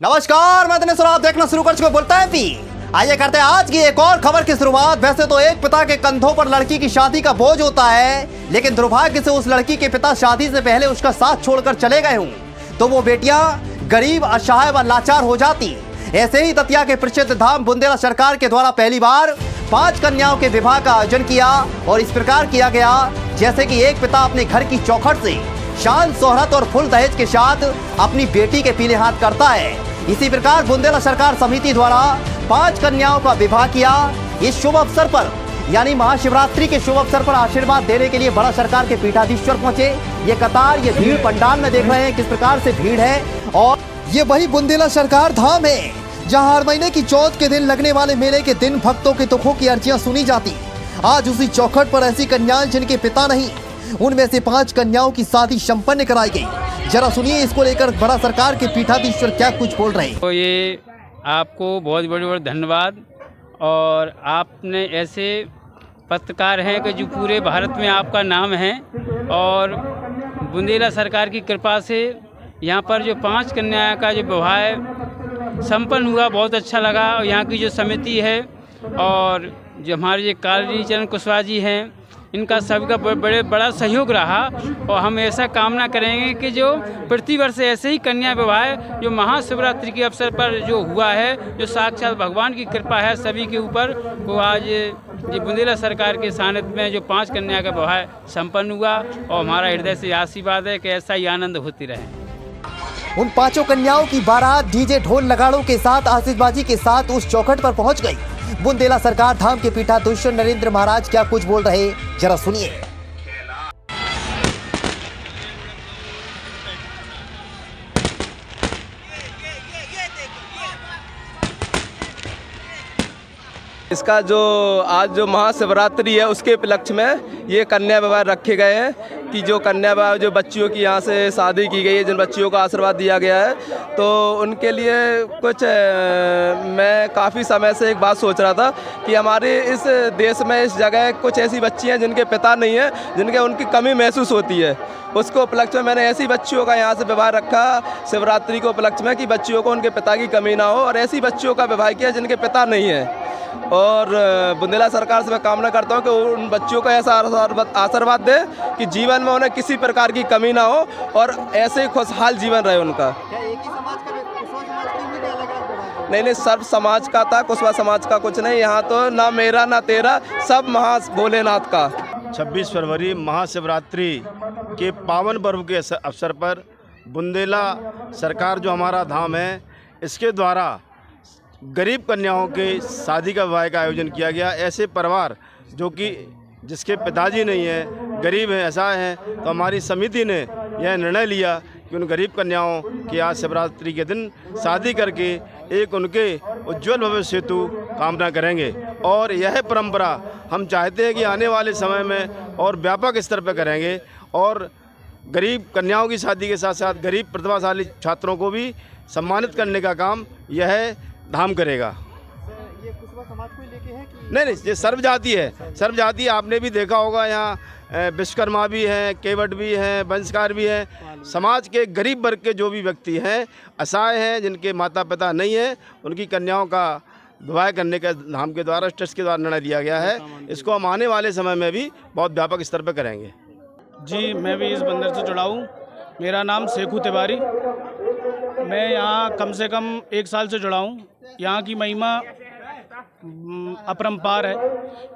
नमस्कार, मैं दिनेश और आप देखना शुरू कर चुके बोलता है पी। आइए करते हैं आज की एक और खबर की शुरुआत। वैसे तो एक पिता के कंधों पर लड़की की शादी का बोझ होता है, लेकिन दुर्भाग्य से उस लड़की के पिता शादी से पहले उसका साथ छोड़कर चले गए हों तो वो बेटियां गरीब, असहाय व लाचार हो जाती। ऐसे ही दतिया के प्रसिद्ध धाम बुंदेला सरकार के द्वारा पहली बार 5 कन्याओं के विवाह का आयोजन किया और इस प्रकार किया गया जैसे कि एक पिता अपने घर की चौखट से शान, शोहरत और फुल दहेज के साथ अपनी बेटी के पीले हाथ करता है। इसी प्रकार बुंदेला सरकार समिति द्वारा 5 कन्याओं का विवाह किया। इस शुभ अवसर पर यानी महाशिवरात्रि के शुभ अवसर पर आशीर्वाद देने के लिए बड़ा सरकार के पीठाधीश्वर पहुंचे। ये कतार, ये भीड़ पंडाल में देख रहे हैं किस प्रकार से भीड़ है। और ये वही बुंदेला सरकार धाम है जहां हर महीने की चौथ के दिन लगने वाले मेले के दिन भक्तों के दुखों की अर्जियां सुनी जाती। आज उसी चौखट पर ऐसी कन्याएं जिनके पिता नहीं, उनमें से 5 कन्याओं की शादी संपन्न कराई गई। जरा सुनिए इसको लेकर बड़ा सरकार के पीठाधीश्वर क्या कुछ बोल रहे हैं। तो ये आपको बहुत बहुत धन्यवाद। और आपने ऐसे पत्रकार हैं कि जो पूरे भारत में आपका नाम है और बुंदेला सरकार की कृपा से यहाँ पर जो 5 कन्या का जो विवाह संपन्न हुआ, बहुत अच्छा लगा। और यहाँ की जो समिति है और जो हमारे जो काली चरण कुशवाहा जी हैं, इनका सबका बड़ा सहयोग रहा। और हम ऐसा कामना करेंगे कि जो प्रतिवर्ष ऐसे ही कन्या विवाह जो महाशिवरात्रि के अवसर पर जो हुआ है, जो साक्षात भगवान की कृपा है सभी के ऊपर, वो आज ये बुंदेला सरकार के सानिध्य में जो 5 कन्या का विवाह संपन्न हुआ। और हमारा हृदय से आशीर्वाद है कि ऐसा ही आनंद होती रहे। उन 5 कन्याओं की बारात डीजे ढोल नगाड़ों के साथ आतिशबाजी के साथ उस चौखट पर पहुंच गई। बुंदेला सरकार धाम के पीठाधीश्वर नरेंद्र महाराज क्या कुछ बोल रहे, जरा सुनिए। इसका जो आज जो महाशिवरात्रि है उसके उपलक्ष्य में ये कन्या विवाह रखे गए हैं कि जो कन्या विवाह जो बच्चियों की यहाँ से शादी की गई है, जिन बच्चियों को आशीर्वाद दिया गया है, तो उनके लिए कुछ मैं काफ़ी समय से एक बात सोच रहा था कि हमारे इस देश में इस जगह कुछ ऐसी बच्चियाँ जिनके पिता नहीं है, जिनके उनकी कमी महसूस होती है, उसको उपलक्ष्य में मैंने ऐसी बच्चियों का यहाँ से विवाह रखा शिवरात्रि को उपलक्ष्य में कि बच्चियों को उनके पिता की कमी ना हो और ऐसी बच्चियों का विवाह किया जिनके पिता नहीं है। और बुंदेला सरकार से मैं कामना करता हूँ कि उन बच्चियों को ऐसा आशीर्वाद दे कि जीवन में उन्हें किसी प्रकार की कमी ना हो और ऐसे ही खुशहाल जीवन रहे उनका। नहीं, सर्व समाज का था, कुशवाहा समाज का कुछ नहीं। यहाँ तो ना मेरा ना तेरा, सब महा भोलेनाथ का। 26 फरवरी महाशिवरात्रि के पावन पर्व के अवसर पर बुंदेला सरकार जो हमारा धाम है, इसके द्वारा गरीब कन्याओं के शादी का विवाह का आयोजन किया गया। ऐसे परिवार जो कि जिसके पिताजी नहीं है, गरीब हैं, असहाय हैं, तो हमारी समिति ने यह निर्णय लिया कि उन गरीब कन्याओं की आज शिवरात्रि के दिन शादी करके एक उनके उज्जवल भविष्य हेतु कामना करेंगे। और यह परंपरा हम चाहते हैं कि आने वाले समय में और व्यापक स्तर पर करेंगे और गरीब कन्याओं की शादी के साथ साथ गरीब प्रतिभाशाली छात्रों को भी सम्मानित करने का काम यह धाम करेगा। ये कुशवाहा समाज को लेके है कि नहीं, ये सर्वजाति है। सर्वजाति आपने भी देखा होगा, यहाँ विश्वकर्मा भी हैं, केवट भी हैं, वंशकार भी हैं। समाज के गरीब वर्ग के जो भी व्यक्ति हैं, असहाय हैं, जिनके माता पिता नहीं हैं, उनकी कन्याओं का विवाह करने का धाम के द्वारा, ट्रस्ट के द्वारा निर्णय लिया गया है। इसको हम आने वाले समय में भी बहुत व्यापक स्तर पर करेंगे। जी, मैं भी इस बंदर से जुड़ा हूँ। मेरा नाम शेखू तिवारी, मैं यहाँ कम से कम 1 साल से जुड़ा हूँ। यहाँ की महिमा अपरंपार है।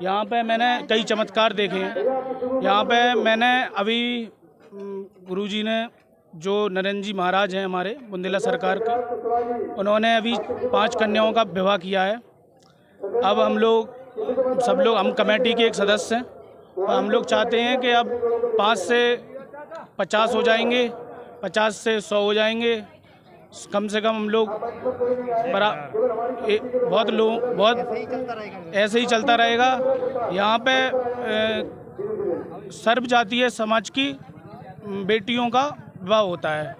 यहाँ पे मैंने कई चमत्कार देखे हैं। यहाँ पे मैंने अभी गुरुजी ने जो नरेंद्र जी महाराज हैं हमारे बुंदेला सरकार के, उन्होंने अभी 5 कन्याओं का विवाह किया है। अब हम लोग सब लोग, हम कमेटी के एक सदस्य हैं और हम लोग चाहते हैं कि अब 5 से 50 हो जाएंगे, 50 से 100 हो जाएंगे। कम से कम हम लोग बहुत ऐसे ही चलता रहेगा। यहाँ पे सर्व जातीय समाज की बेटियों का विवाह होता है।